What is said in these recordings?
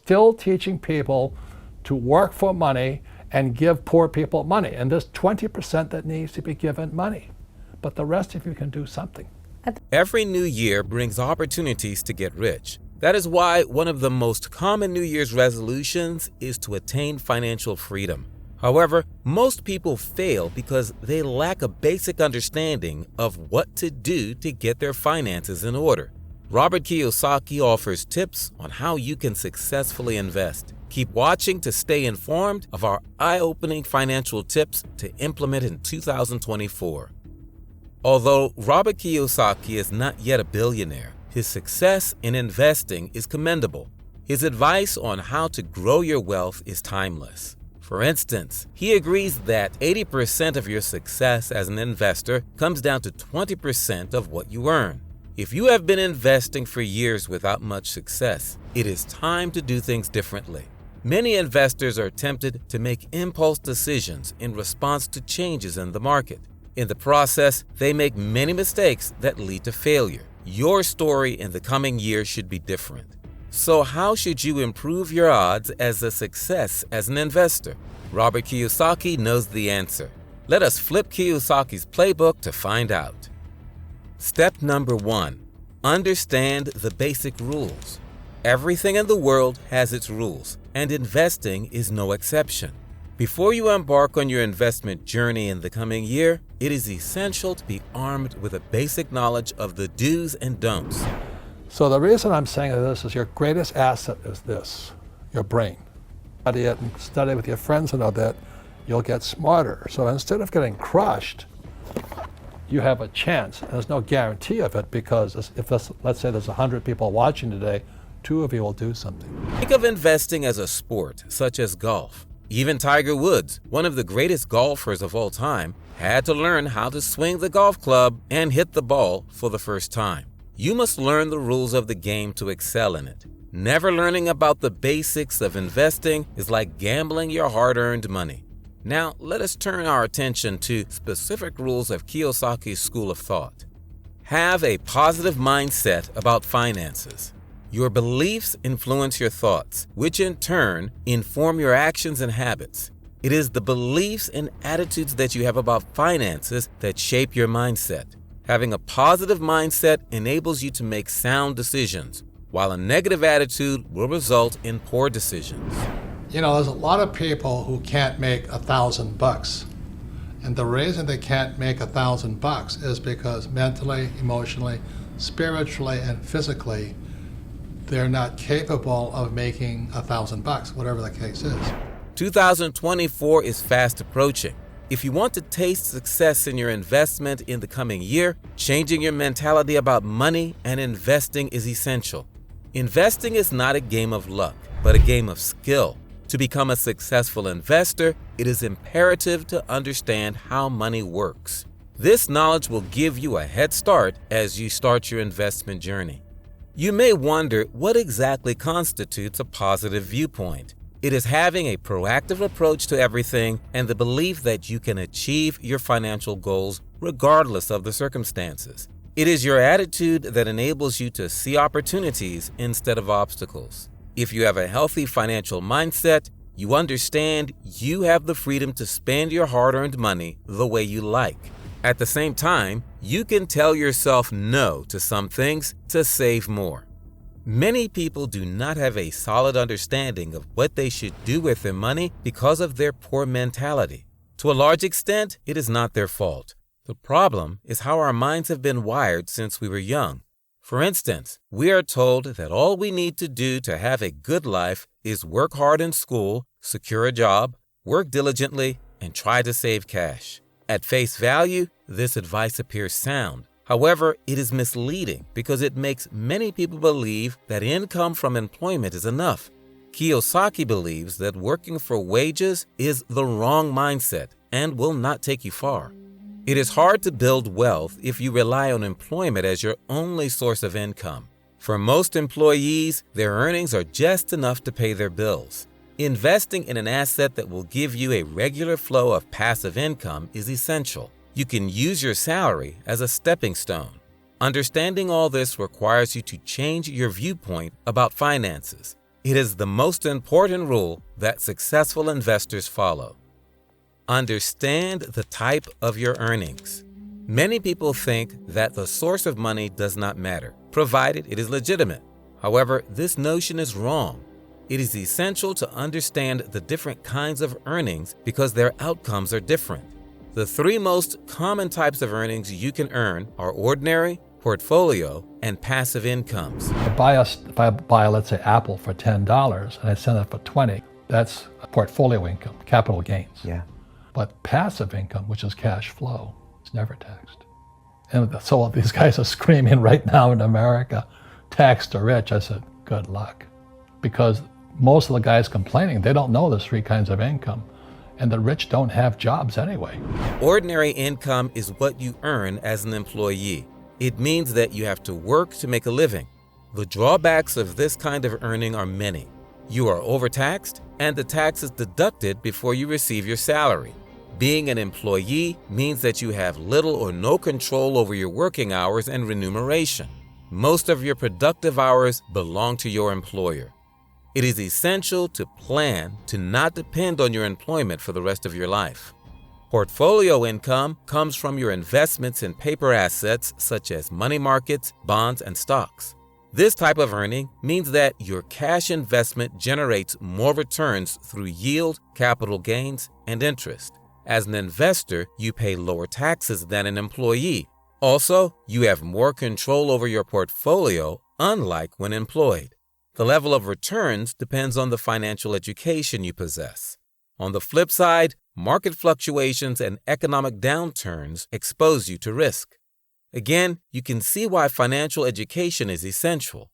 still teaching people to work for money and give poor people money. And there's 20% that needs to be given money. But the rest of you can do something. Every new year brings opportunities to get rich. That is why one of the most common New Year's resolutions is to attain financial freedom. However, most people fail because they lack a basic understanding of what to do to get their finances in order. Robert Kiyosaki offers tips on how you can successfully invest. Keep watching to stay informed of our eye-opening financial tips to implement in 2024. Although Robert Kiyosaki is not yet a billionaire, his success in investing is commendable. His advice on how to grow your wealth is timeless. For instance, he agrees that 80% of your success as an investor comes down to 20% of what you earn. If you have been investing for years without much success, it is time to do things differently. Many investors are tempted to make impulse decisions in response to changes in the market. In the process, they make many mistakes that lead to failure. Your story in the coming year should be different. So how should you improve your odds as a success as an investor? Robert Kiyosaki knows the answer. Let us flip Kiyosaki's playbook to find out. Step number 1. Understand the basic rules. Everything in the world has its rules, and investing is no exception. Before you embark on your investment journey in the coming year, it is essential to be armed with a basic knowledge of the do's and don'ts. So the reason I'm saying this is your greatest asset is this, your brain. Study it and study with your friends and all that, you'll get smarter. So instead of getting crushed, you have a chance. There's no guarantee of it because if let's say there's 100 people watching today, 2 of you will do something. Think of investing as a sport, such as golf. Even Tiger Woods, one of the greatest golfers of all time, had to learn how to swing the golf club and hit the ball for the first time. You must learn the rules of the game to excel in it. Never learning about the basics of investing is like gambling your hard-earned money. Now, let us turn our attention to specific rules of Kiyosaki's school of thought. Have a positive mindset about finances. Your beliefs influence your thoughts, which in turn inform your actions and habits. It is the beliefs and attitudes that you have about finances that shape your mindset. Having a positive mindset enables you to make sound decisions, while a negative attitude will result in poor decisions. You know, there's a lot of people who can't make $1,000. And the reason they can't make $1,000 is because mentally, emotionally, spiritually, and physically, they're not capable of making $1,000, whatever the case is. 2024 is fast approaching. If you want to taste success in your investment in the coming year, changing your mentality about money and investing is essential. Investing is not a game of luck, but a game of skill. To become a successful investor, it is imperative to understand how money works. This knowledge will give you a head start as you start your investment journey. You may wonder what exactly constitutes a positive viewpoint. It is having a proactive approach to everything and the belief that you can achieve your financial goals regardless of the circumstances. It is your attitude that enables you to see opportunities instead of obstacles. If you have a healthy financial mindset, you understand you have the freedom to spend your hard-earned money the way you like. At the same time, you can tell yourself no to some things to save more. Many people do not have a solid understanding of what they should do with their money because of their poor mentality. To a large extent, it is not their fault. The problem is how our minds have been wired since we were young. For instance, we are told that all we need to do to have a good life is work hard in school, secure a job, work diligently, and try to save cash. At face value, this advice appears sound. However, it is misleading because it makes many people believe that income from employment is enough. Kiyosaki believes that working for wages is the wrong mindset and will not take you far. It is hard to build wealth if you rely on employment as your only source of income. For most employees, their earnings are just enough to pay their bills. Investing in an asset that will give you a regular flow of passive income is essential. You can use your salary as a stepping stone. Understanding all this requires you to change your viewpoint about finances. It is the most important rule that successful investors follow. Understand the type of your earnings. Many people think that the source of money does not matter, provided it is legitimate. However, this notion is wrong. It is essential to understand the different kinds of earnings because their outcomes are different. The three most common types of earnings you can earn are ordinary, portfolio, and passive incomes. If I buy, let's say, Apple for $10 and I sell it for $20, that's a portfolio income, capital gains. Yeah. But passive income, which is cash flow, is never taxed. And so these guys are screaming right now in America, tax the rich. I said, good luck. Because most of the guys complaining, they don't know there's three kinds of income. And the rich don't have jobs anyway. Ordinary income is what you earn as an employee. It means that you have to work to make a living. The drawbacks of this kind of earning are many. You are overtaxed, and the tax is deducted before you receive your salary. Being an employee means that you have little or no control over your working hours and remuneration. Most of your productive hours belong to your employer. It is essential to plan to not depend on your employment for the rest of your life. Portfolio income comes from your investments in paper assets such as money markets, bonds, and stocks. This type of earning means that your cash investment generates more returns through yield, capital gains, and interest. As an investor, you pay lower taxes than an employee. Also, you have more control over your portfolio, unlike when employed. The level of returns depends on the financial education you possess. On the flip side, market fluctuations and economic downturns expose you to risk. Again, you can see why financial education is essential.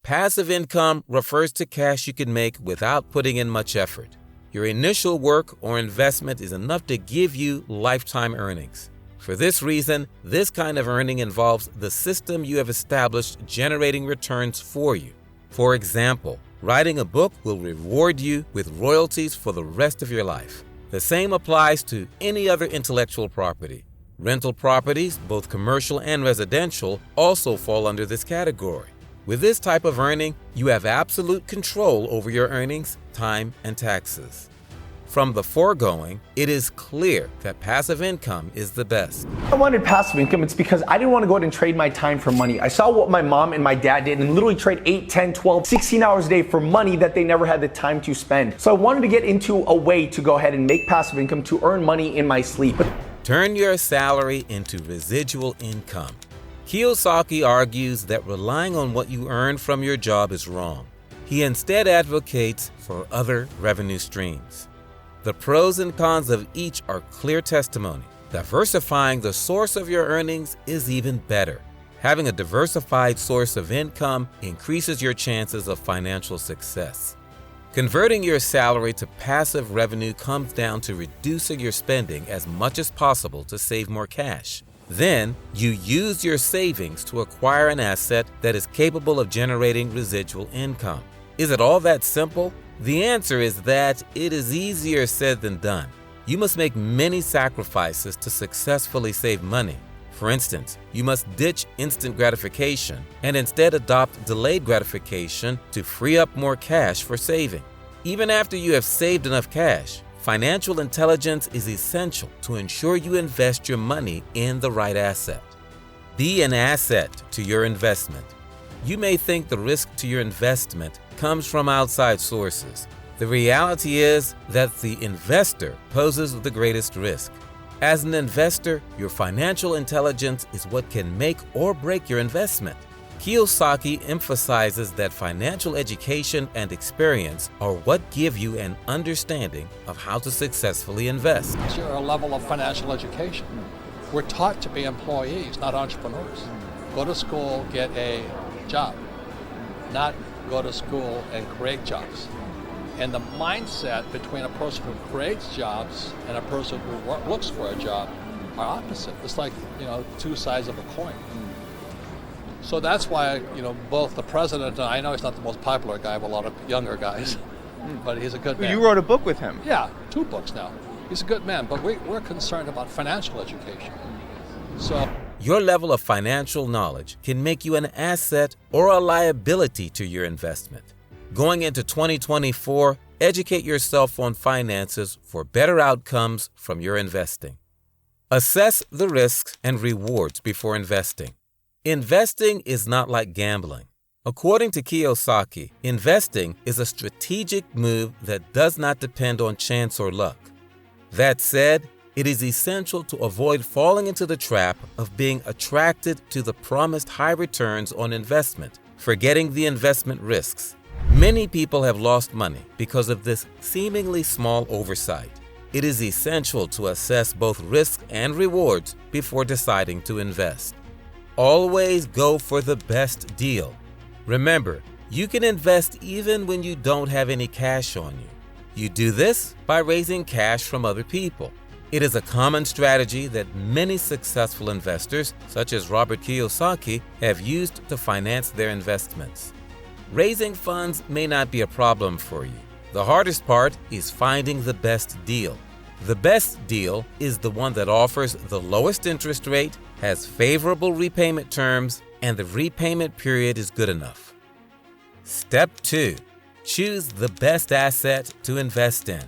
Passive income refers to cash you can make without putting in much effort. Your initial work or investment is enough to give you lifetime earnings. For this reason, this kind of earning involves the system you have established generating returns for you. For example, writing a book will reward you with royalties for the rest of your life. The same applies to any other intellectual property. Rental properties, both commercial and residential, also fall under this category. With this type of earning, you have absolute control over your earnings, time, and taxes. From the foregoing, it is clear that passive income is the best. I wanted passive income. It's because I didn't want to go out and trade my time for money. I saw what my mom and my dad did and literally trade 8, 10, 12, 16 hours a day for money that they never had the time to spend. So I wanted to get into a way to go ahead and make passive income to earn money in my sleep. Turn your salary into residual income. Kiyosaki argues that relying on what you earn from your job is wrong. He instead advocates for other revenue streams. The pros and cons of each are clear testimony. Diversifying the source of your earnings is even better. Having a diversified source of income increases your chances of financial success. Converting your salary to passive revenue comes down to reducing your spending as much as possible to save more cash. Then, you use your savings to acquire an asset that is capable of generating residual income. Is it all that simple? The answer is that it is easier said than done. You must make many sacrifices to successfully save money. For instance, you must ditch instant gratification and instead adopt delayed gratification to free up more cash for saving. Even after you have saved enough cash, financial intelligence is essential to ensure you invest your money in the right asset. Be an asset to your investment. You may think the risk to your investment comes from outside sources. The reality is that the investor poses the greatest risk. As an investor, your financial intelligence is what can make or break your investment. Kiyosaki emphasizes that financial education and experience are what give you an understanding of how to successfully invest. It's your level of financial education. We're taught to be employees, not entrepreneurs. Go to school, get a job, not go to school and create jobs. And the mindset between a person who creates jobs and a person who looks for a job are opposite. It's like, two sides of a coin. So that's why, both the president, and I know he's not the most popular guy of a lot of younger guys, but he's a good man. You wrote a book with him. Yeah, 2 books now. He's a good man, but we're concerned about financial education. So your level of financial knowledge can make you an asset or a liability to your investment. Going into 2024, educate yourself on finances for better outcomes from your investing. Assess the risks and rewards before investing. Investing is not like gambling. According to Kiyosaki, investing is a strategic move that does not depend on chance or luck. That said, it is essential to avoid falling into the trap of being attracted to the promised high returns on investment, forgetting the investment risks. Many people have lost money because of this seemingly small oversight. It is essential to assess both risks and rewards before deciding to invest. Always go for the best deal. Remember, you can invest even when you don't have any cash on you. You do this by raising cash from other people. It is a common strategy that many successful investors, such as Robert Kiyosaki, have used to finance their investments. Raising funds may not be a problem for you. The hardest part is finding the best deal. The best deal is the one that offers the lowest interest rate, has favorable repayment terms, and the repayment period is good enough. Step 2. Choose the best asset to invest in.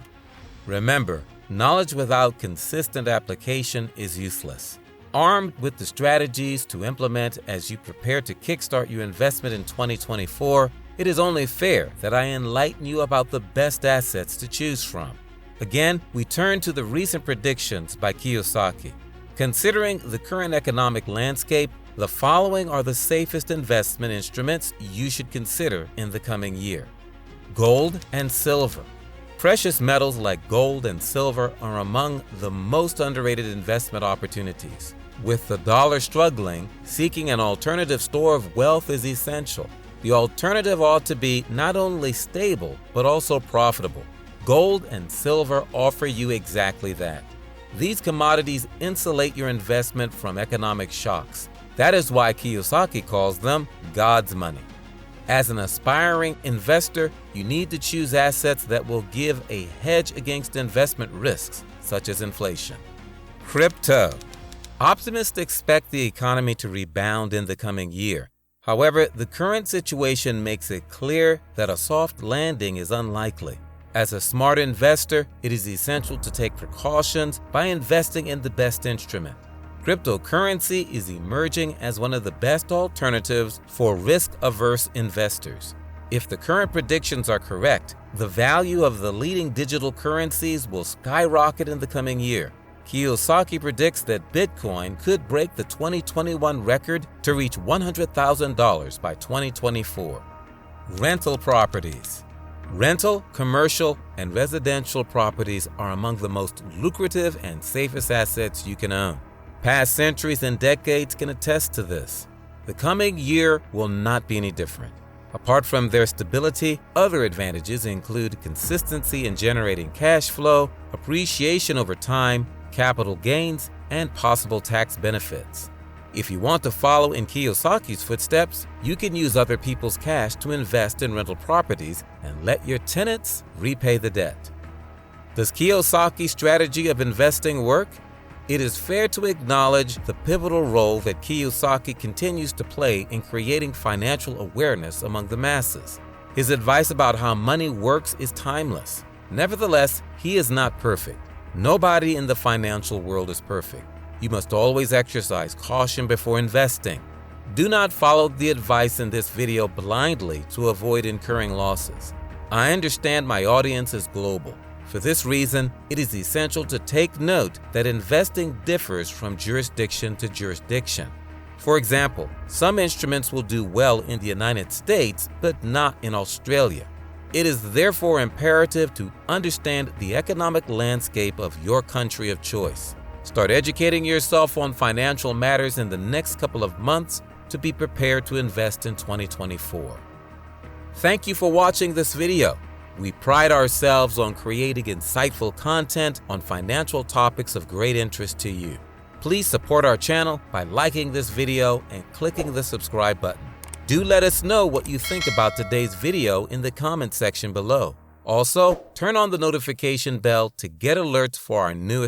Remember, knowledge without consistent application is useless. Armed with the strategies to implement as you prepare to kickstart your investment in 2024, it is only fair that I enlighten you about the best assets to choose from. Again, we turn to the recent predictions by Kiyosaki. Considering the current economic landscape, the following are the safest investment instruments you should consider in the coming year. Gold and silver. Precious metals like gold and silver are among the most underrated investment opportunities. With the dollar struggling, seeking an alternative store of wealth is essential. The alternative ought to be not only stable, but also profitable. Gold and silver offer you exactly that. These commodities insulate your investment from economic shocks. That is why Kiyosaki calls them God's money. As an aspiring investor, you need to choose assets that will give a hedge against investment risks, such as inflation. Crypto. Optimists expect the economy to rebound in the coming year. However, the current situation makes it clear that a soft landing is unlikely. As a smart investor, it is essential to take precautions by investing in the best instrument. Cryptocurrency is emerging as one of the best alternatives for risk-averse investors. If the current predictions are correct, the value of the leading digital currencies will skyrocket in the coming year. Kiyosaki predicts that Bitcoin could break the 2021 record to reach $100,000 by 2024. Rental properties. Rental, commercial, and residential properties are among the most lucrative and safest assets you can own. Past centuries and decades can attest to this. The coming year will not be any different. Apart from their stability, other advantages include consistency in generating cash flow, appreciation over time, capital gains, and possible tax benefits. If you want to follow in Kiyosaki's footsteps, you can use other people's cash to invest in rental properties and let your tenants repay the debt. Does Kiyosaki's strategy of investing work? It is fair to acknowledge the pivotal role that Kiyosaki continues to play in creating financial awareness among the masses. His advice about how money works is timeless. Nevertheless, he is not perfect. Nobody in the financial world is perfect. You must always exercise caution before investing. Do not follow the advice in this video blindly to avoid incurring losses. I understand my audience is global. For this reason, it is essential to take note that investing differs from jurisdiction to jurisdiction. For example, some instruments will do well in the United States, but not in Australia. It is therefore imperative to understand the economic landscape of your country of choice. Start educating yourself on financial matters in the next couple of months to be prepared to invest in 2024. Thank you for watching this video. We pride ourselves on creating insightful content on financial topics of great interest to you. Please support our channel by liking this video and clicking the subscribe button. Do let us know what you think about today's video in the comment section below. Also, turn on the notification bell to get alerts for our new